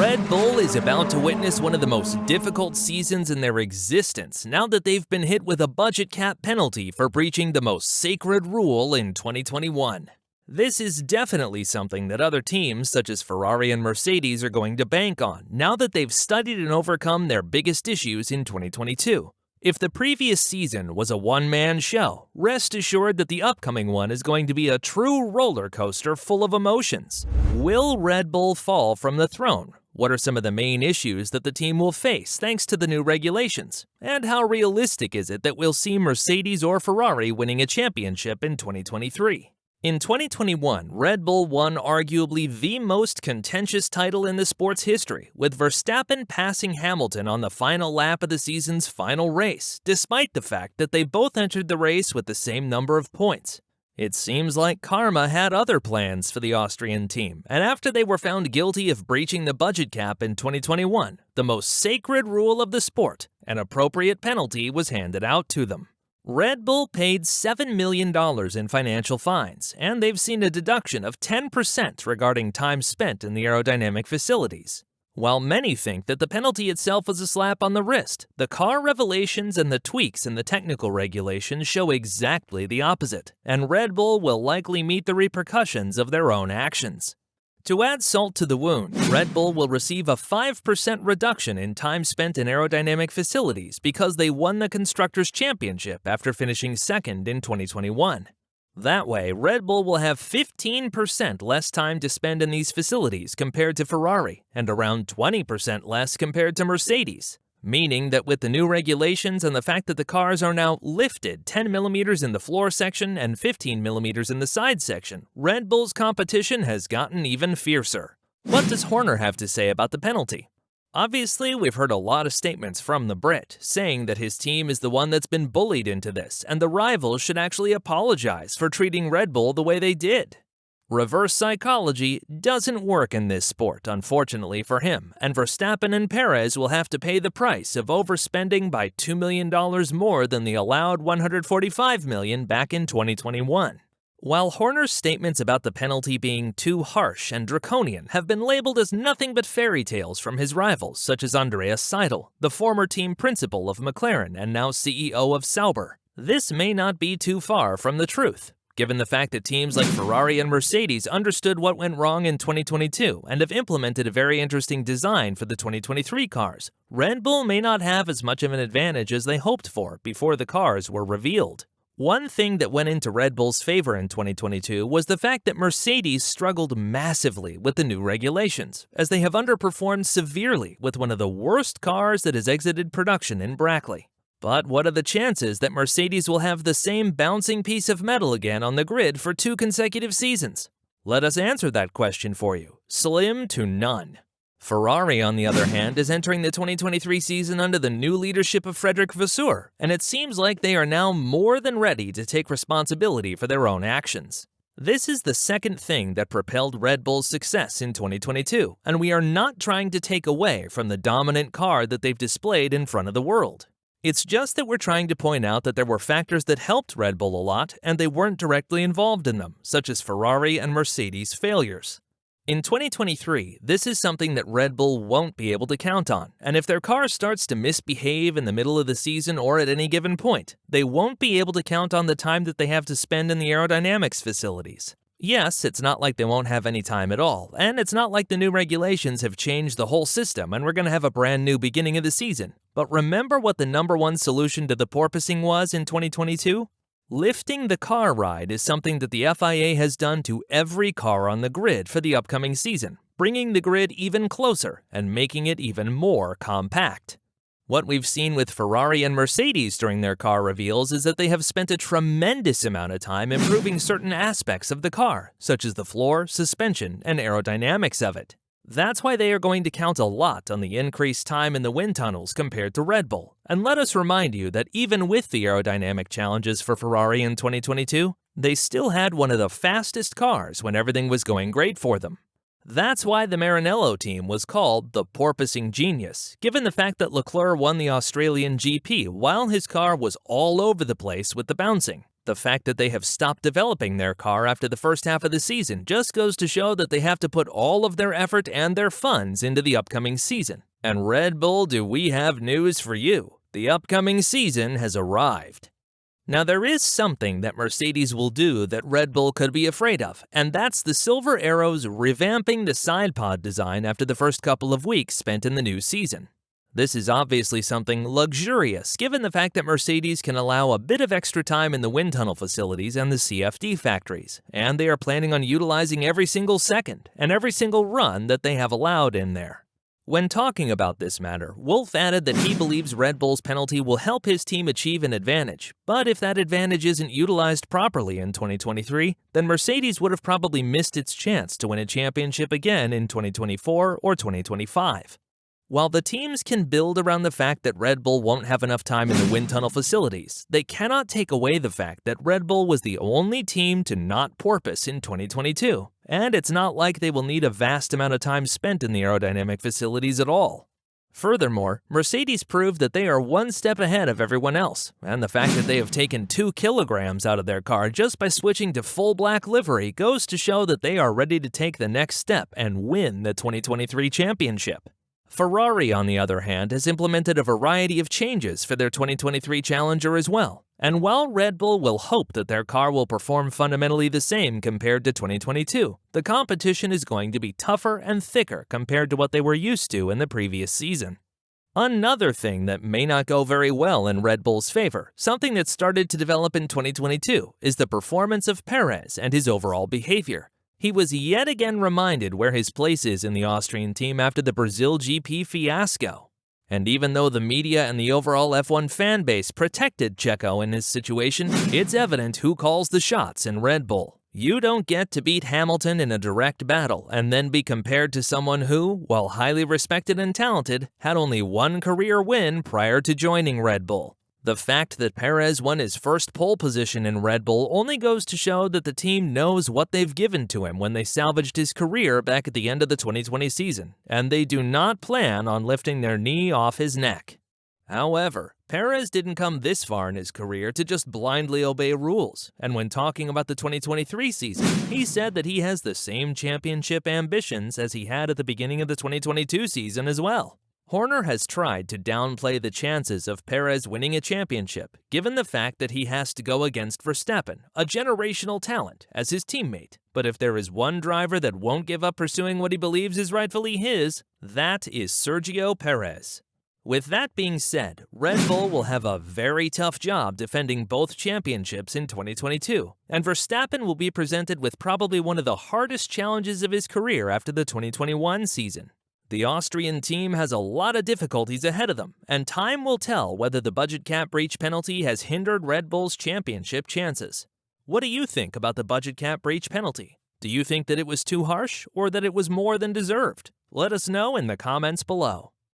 Red Bull is about to witness one of the most difficult seasons in their existence now that they've been hit with a budget cap penalty for breaching the most sacred rule in 2021. This is definitely something that other teams such as Ferrari and Mercedes are going to bank on now that they've studied and overcome their biggest issues in 2022. If the previous season was a one-man show, rest assured that the upcoming one is going to be a true roller coaster full of emotions. Will Red Bull fall from the throne? What are some of the main issues that the team will face thanks to the new regulations? And how realistic is it that we'll see Mercedes or Ferrari winning a championship in 2023? In 2021, Red Bull won arguably the most contentious title in the sport's history, with Verstappen passing Hamilton on the final lap of the season's final race, despite the fact that they both entered the race with the same number of points. It seems like karma had other plans for the Austrian team, and after they were found guilty of breaching the budget cap in 2021, the most sacred rule of the sport, an appropriate penalty was handed out to them. Red Bull paid $7 million in financial fines, and they've seen a deduction of 10% regarding time spent in the aerodynamic facilities. While many think that the penalty itself was a slap on the wrist, the car revelations and the tweaks in the technical regulations show exactly the opposite, and Red Bull will likely meet the repercussions of their own actions. To add salt to the wound, Red Bull will receive a 5% reduction in time spent in aerodynamic facilities because they won the Constructors' Championship after finishing second in 2021. That way, Red Bull will have 15% less time to spend in these facilities compared to Ferrari, and around 20% less compared to Mercedes. Meaning that with the new regulations and the fact that the cars are now lifted 10 millimeters in the floor section and 15 millimeters in the side section, Red Bull's competition has gotten even fiercer. What does Horner have to say about the penalty? Obviously, we've heard a lot of statements from the Brit saying that his team is the one that's been bullied into this, and the rivals should actually apologize for treating Red Bull the way they did. Reverse psychology doesn't work in this sport, unfortunately for him, and Verstappen and Perez will have to pay the price of overspending by $2 million more than the allowed $145 million back in 2021. While Horner's statements about the penalty being too harsh and draconian have been labeled as nothing but fairy tales from his rivals, such as Andreas Seidl, the former team principal of McLaren and now CEO of Sauber, this may not be too far from the truth. Given the fact that teams like Ferrari and Mercedes understood what went wrong in 2022 and have implemented a very interesting design for the 2023 cars, Red Bull may not have as much of an advantage as they hoped for before the cars were revealed. One thing that went into Red Bull's favor in 2022 was the fact that Mercedes struggled massively with the new regulations, as they have underperformed severely with one of the worst cars that has exited production in Brackley. But what are the chances that Mercedes will have the same bouncing piece of metal again on the grid for 2 consecutive seasons? Let us answer that question for you. Slim to none. Ferrari, on the other hand, is entering the 2023 season under the new leadership of Frederic Vasseur, and it seems like they are now more than ready to take responsibility for their own actions. This is the second thing that propelled Red Bull's success in 2022, and we are not trying to take away from the dominant car that they've displayed in front of the world. It's just that we're trying to point out that there were factors that helped Red Bull a lot, and they weren't directly involved in them, such as Ferrari and Mercedes' failures. In 2023, this is something that Red Bull won't be able to count on, and if their car starts to misbehave in the middle of the season or at any given point, they won't be able to count on the time that they have to spend in the aerodynamics facilities. Yes, it's not like they won't have any time at all, and it's not like the new regulations have changed the whole system and we're going to have a brand new beginning of the season. But remember what the number one solution to the porpoising was in 2022? Lifting the car ride is something that the FIA has done to every car on the grid for the upcoming season, bringing the grid even closer and making it even more compact. What we've seen with Ferrari and Mercedes during their car reveals is that they have spent a tremendous amount of time improving certain aspects of the car, such as the floor, suspension, and aerodynamics of it. That's why they are going to count a lot on the increased time in the wind tunnels compared to Red Bull. And let us remind you that even with the aerodynamic challenges for Ferrari in 2022, they still had one of the fastest cars when everything was going great for them. That's why the Maranello team was called the porpoising genius, given the fact that Leclerc won the Australian GP while his car was all over the place with the bouncing. The fact that they have stopped developing their car after the first half of the season just goes to show that they have to put all of their effort and their funds into the upcoming season. And Red Bull, do we have news for you? The upcoming season has arrived. Now, there is something that Mercedes will do that Red Bull could be afraid of, and that's the Silver Arrows revamping the side pod design after the first couple of weeks spent in the new season. This is obviously something luxurious, given the fact that Mercedes can allow a bit of extra time in the wind tunnel facilities and the CFD factories, and they are planning on utilizing every single second and every single run that they have allowed in there. When talking about this matter, Wolff added that he believes Red Bull's penalty will help his team achieve an advantage, but if that advantage isn't utilized properly in 2023, then Mercedes would have probably missed its chance to win a championship again in 2024 or 2025. While the teams can build around the fact that Red Bull won't have enough time in the wind tunnel facilities, they cannot take away the fact that Red Bull was the only team to not porpoise in 2022, and it's not like they will need a vast amount of time spent in the aerodynamic facilities at all. Furthermore, Mercedes proved that they are one step ahead of everyone else, and the fact that they have taken 2 kilograms out of their car just by switching to full black livery goes to show that they are ready to take the next step and win the 2023 championship. Ferrari, on the other hand, has implemented a variety of changes for their 2023 Challenger as well. And while Red Bull will hope that their car will perform fundamentally the same compared to 2022, the competition is going to be tougher and thicker compared to what they were used to in the previous season. Another thing that may not go very well in Red Bull's favor, something that started to develop in 2022, is the performance of Perez and his overall behavior. He was yet again reminded where his place is in the Austrian team after the Brazil GP fiasco. And even though the media and the overall F1 fan base protected Checo in his situation, it's evident who calls the shots in Red Bull. You don't get to beat Hamilton in a direct battle and then be compared to someone who, while highly respected and talented, had only one career win prior to joining Red Bull. The fact that Perez won his first pole position in Red Bull only goes to show that the team knows what they've given to him when they salvaged his career back at the end of the 2020 season, and they do not plan on lifting their knee off his neck. However, Perez didn't come this far in his career to just blindly obey rules, and when talking about the 2023 season, he said that he has the same championship ambitions as he had at the beginning of the 2022 season as well. Horner has tried to downplay the chances of Perez winning a championship, given the fact that he has to go against Verstappen, a generational talent, as his teammate. But if there is one driver that won't give up pursuing what he believes is rightfully his, that is Sergio Perez. With that being said, Red Bull will have a very tough job defending both championships in 2022, and Verstappen will be presented with probably one of the hardest challenges of his career after the 2021 season. The Austrian team has a lot of difficulties ahead of them, and time will tell whether the budget cap breach penalty has hindered Red Bull's championship chances. What do you think about the budget cap breach penalty? Do you think that it was too harsh, or that it was more than deserved? Let us know in the comments below.